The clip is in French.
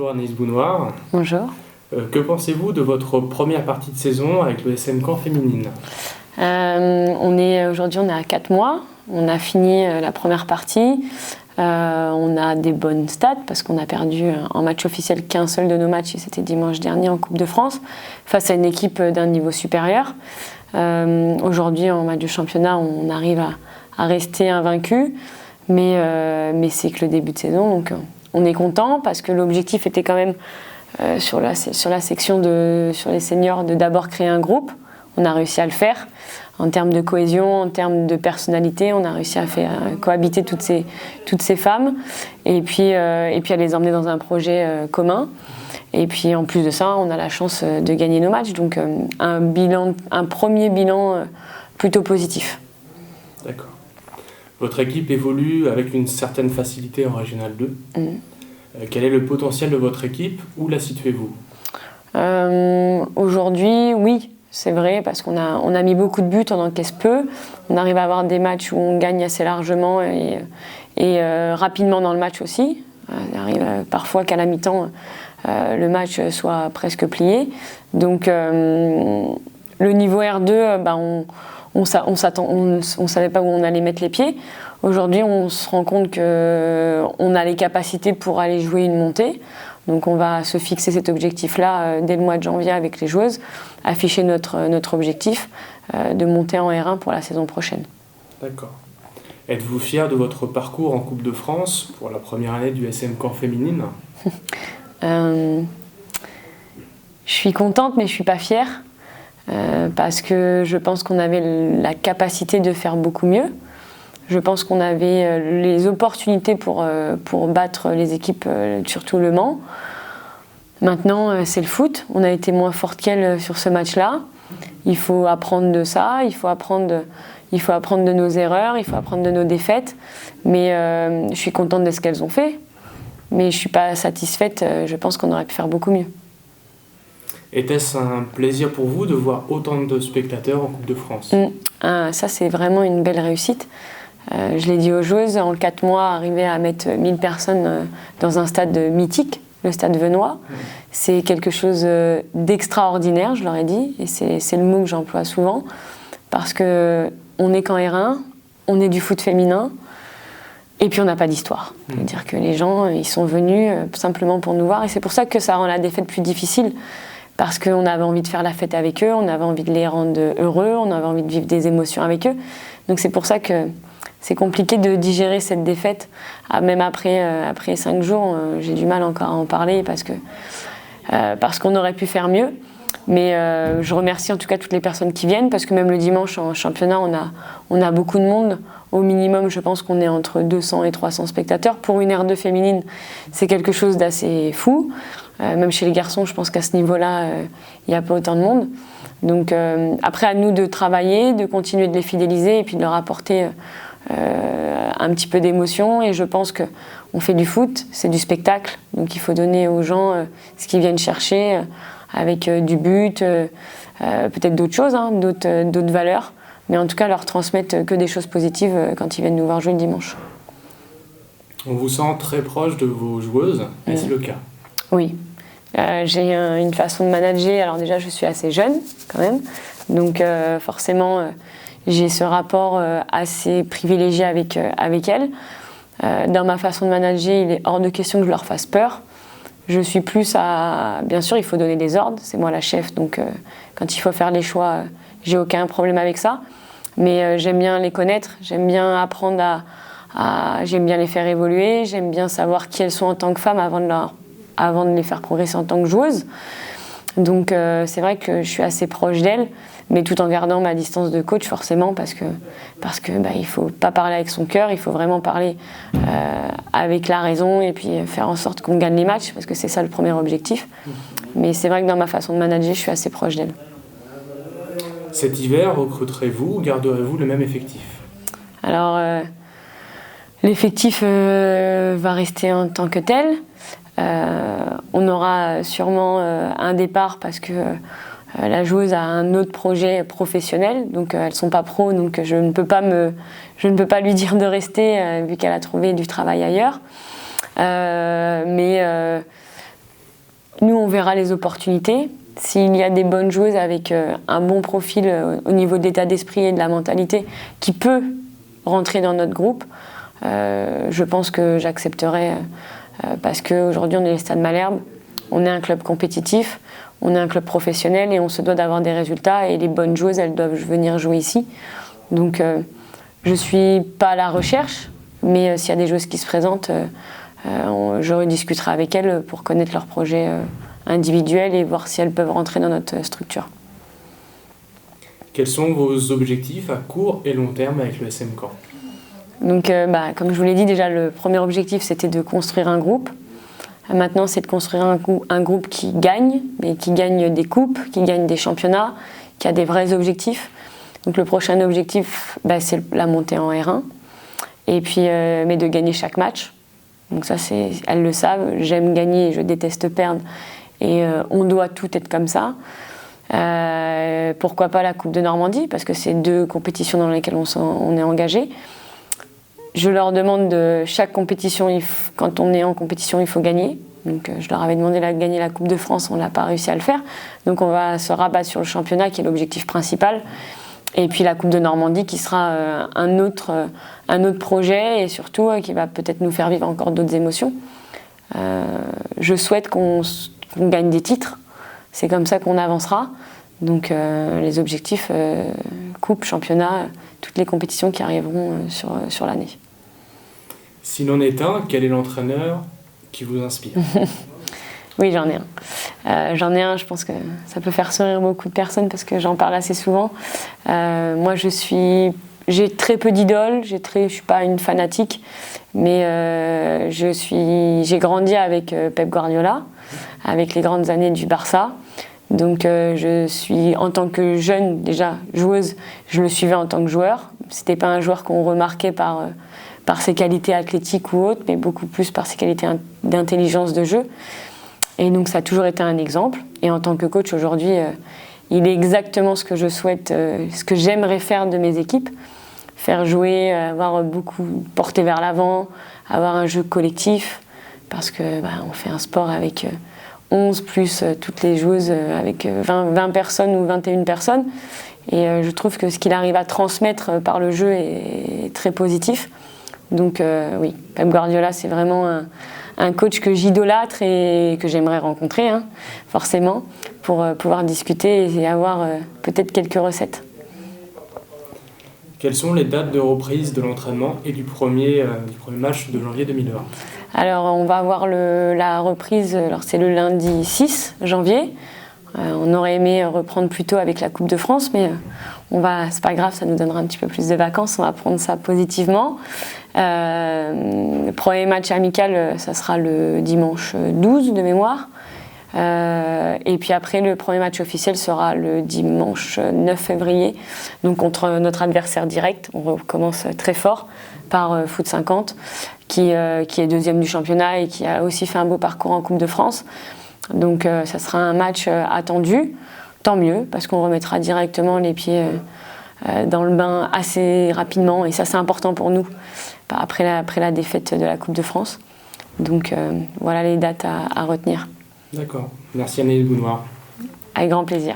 Bonjour Anaïs Bounoir. Bonjour. Que pensez-vous de votre première partie de saison avec le SM Caen féminine? Aujourd'hui on est à 4 mois, on a fini la première partie, on a des bonnes stats parce qu'on a perdu en match officiel qu'un seul de nos matchs et c'était dimanche dernier en Coupe de France face à une équipe d'un niveau supérieur. Aujourd'hui en match de championnat on arrive à rester invaincu, mais c'est que le début de saison donc on est content parce que l'objectif était quand même sur la section sur les seniors de d'abord créer un groupe. On a réussi à le faire en termes de cohésion, en termes de personnalité. On a réussi à faire cohabiter toutes ces femmes et puis à les emmener dans un projet commun. Et puis en plus de ça, on a la chance de gagner nos matchs. Donc un premier bilan plutôt positif. D'accord. Votre équipe évolue avec une certaine facilité en Régional 2. Quel est le potentiel de votre équipe? Où la situez-vous? Aujourd'hui, oui. C'est vrai, parce qu'on a mis beaucoup de buts, on encaisse peu. On arrive à avoir des matchs où on gagne assez largement et rapidement dans le match aussi. Il arrive parfois qu'à la mi-temps, le match soit presque plié. Donc le niveau R2, on ne savait pas où on allait mettre les pieds. Aujourd'hui, on se rend compte qu'on a les capacités pour aller jouer une montée. Donc on va se fixer cet objectif-là dès le mois de janvier avec les joueuses, afficher notre objectif de monter en R1 pour la saison prochaine. D'accord. Êtes-vous fière de votre parcours en Coupe de France pour la première année du SM Caen féminine? Je suis contente mais je ne suis pas fière parce que je pense qu'on avait la capacité de faire beaucoup mieux. Je pense qu'on avait les opportunités pour battre les équipes, surtout Le Mans. Maintenant, c'est le foot. On a été moins forte qu'elles sur ce match-là. Il faut apprendre de ça, il faut apprendre de nos erreurs, il faut apprendre de nos défaites. Mais je suis contente de ce qu'elles ont fait. Mais je ne suis pas satisfaite. Je pense qu'on aurait pu faire beaucoup mieux. Était-ce un plaisir pour vous de voir autant de spectateurs en Coupe de France? Ça, c'est vraiment une belle réussite. Je l'ai dit aux joueuses, en 4 mois, arriver à mettre 1000 personnes dans un stade mythique, le stade Venoy, c'est quelque chose d'extraordinaire, je leur ai dit, et c'est le mot que j'emploie souvent, parce qu'on est qu'en R1, on est du foot féminin, et puis on n'a pas d'histoire. C'est-à-dire que les gens, ils sont venus simplement pour nous voir, et c'est pour ça que ça rend la défaite plus difficile, parce qu'on avait envie de faire la fête avec eux, on avait envie de les rendre heureux, on avait envie de vivre des émotions avec eux, donc c'est pour ça que c'est compliqué de digérer cette défaite, même après 5 jours, j'ai du mal encore à en parler parce qu'on aurait pu faire mieux. Mais je remercie en tout cas toutes les personnes qui viennent parce que même le dimanche en championnat, on a beaucoup de monde. Au minimum, je pense qu'on est entre 200 et 300 spectateurs. Pour une R2 féminine, c'est quelque chose d'assez fou. Même chez les garçons, je pense qu'à ce niveau-là, il n'y a pas autant de monde. Donc après, à nous de travailler, de continuer de les fidéliser et puis de leur apporter un petit peu d'émotion. Et je pense qu'on fait du foot, c'est du spectacle. Donc il faut donner aux gens ce qu'ils viennent chercher avec du but, peut-être d'autres choses, d'autres valeurs. Mais en tout cas, leur transmettre que des choses positives quand ils viennent nous voir jouer le dimanche. On vous sent très proche de vos joueuses, est-ce le cas? Oui. J'ai une façon de manager. Alors déjà, je suis assez jeune quand même. Donc forcément, j'ai ce rapport assez privilégié avec elles. Dans ma façon de manager, il est hors de question que je leur fasse peur. Je suis plus à... Bien sûr, il faut donner des ordres. C'est moi la chef. Donc quand il faut faire les choix, j'ai aucun problème avec ça. Mais j'aime bien les connaître. J'aime bien apprendre j'aime bien les faire évoluer. J'aime bien savoir qui elles sont en tant que femmes avant de les faire progresser en tant que joueuses. Donc c'est vrai que je suis assez proche d'elles, mais tout en gardant ma distance de coach forcément parce que il faut pas parler avec son cœur, il faut vraiment parler avec la raison et puis faire en sorte qu'on gagne les matchs parce que c'est ça le premier objectif. Mais c'est vrai que dans ma façon de manager, je suis assez proche d'elles. Cet hiver, recruterez-vous ou garderez-vous le même effectif? Alors l'effectif va rester en tant que tel. On aura sûrement un départ parce que la joueuse a un autre projet professionnel, donc elles ne sont pas pros, donc je ne peux pas lui dire de rester vu qu'elle a trouvé du travail ailleurs. Mais nous, on verra les opportunités. S'il y a des bonnes joueuses avec un bon profil au niveau de l'état d'esprit et de la mentalité qui peut rentrer dans notre groupe, je pense que j'accepterai parce qu'aujourd'hui, on est les Stades Malherbe, on est un club compétitif, on est un club professionnel et on se doit d'avoir des résultats et les bonnes joueuses, elles doivent venir jouer ici. Donc, je ne suis pas à la recherche, mais s'il y a des joueuses qui se présentent, je rediscuterai avec elles pour connaître leurs projets individuels et voir si elles peuvent rentrer dans notre structure. Quels sont vos objectifs à court et long terme avec le SM Caen? Donc, comme je vous l'ai dit, déjà, le premier objectif, c'était de construire un groupe. Maintenant, c'est de construire un groupe qui gagne, mais qui gagne des coupes, qui gagne des championnats, qui a des vrais objectifs. Donc, le prochain objectif, c'est la montée en R1. Et puis, mais de gagner chaque match. Donc ça, elles le savent, j'aime gagner, je déteste perdre. Et on doit tout être comme ça. Pourquoi pas la Coupe de Normandie, parce que c'est 2 compétitions dans lesquelles on est engagé. Je leur demande de chaque compétition, quand on est en compétition, il faut gagner. Donc je leur avais demandé de gagner la Coupe de France, on n'a pas réussi à le faire. Donc on va se rabattre sur le championnat qui est l'objectif principal. Et puis la Coupe de Normandie qui sera un autre projet et surtout qui va peut-être nous faire vivre encore d'autres émotions. Je souhaite qu'on gagne des titres, c'est comme ça qu'on avancera. Donc les objectifs, coupe, championnat, toutes les compétitions qui arriveront sur l'année. S'il en est un, quel est l'entraîneur qui vous inspire? Oui, j'en ai un. Je pense que ça peut faire sourire beaucoup de personnes parce que j'en parle assez souvent. Moi, j'ai très peu d'idoles, je ne suis pas une fanatique, mais j'ai grandi avec Pep Guardiola, avec les grandes années du Barça. Donc je suis, en tant que jeune, déjà joueuse, je le suivais en tant que joueur. C'était pas un joueur qu'on remarquait par ses qualités athlétiques ou autres, mais beaucoup plus par ses qualités d'intelligence de jeu. Et donc ça a toujours été un exemple. Et en tant que coach aujourd'hui, il est exactement ce que je souhaite, ce que j'aimerais faire de mes équipes. Faire jouer, avoir beaucoup porté vers l'avant, avoir un jeu collectif. Parce que on fait un sport avec 11 plus toutes les joueuses, avec 20 personnes ou 21 personnes. Et je trouve que ce qu'il arrive à transmettre par le jeu est très positif. Donc oui, Pep Guardiola, c'est vraiment un coach que j'idolâtre et que j'aimerais rencontrer, forcément, pour pouvoir discuter et avoir peut-être quelques recettes. Quelles sont les dates de reprise de l'entraînement et du premier match de janvier 2020? Alors, on va avoir la reprise, alors c'est le lundi 6 janvier. On aurait aimé reprendre plus tôt avec la Coupe de France, mais c'est pas grave, ça nous donnera un petit peu plus de vacances, on va prendre ça positivement. Le premier match amical, ça sera le dimanche 12 de mémoire. Et puis après, le premier match officiel sera le dimanche 9 février, donc contre notre adversaire direct. On recommence très fort par Foot 50, qui est deuxième du championnat et qui a aussi fait un beau parcours en Coupe de France. Donc ça sera un match attendu, tant mieux, parce qu'on remettra directement les pieds dans le bain assez rapidement, et ça c'est important pour nous, après la défaite de la Coupe de France. Donc voilà les dates à retenir. D'accord. Merci Anaïs Bounoir. Avec grand plaisir.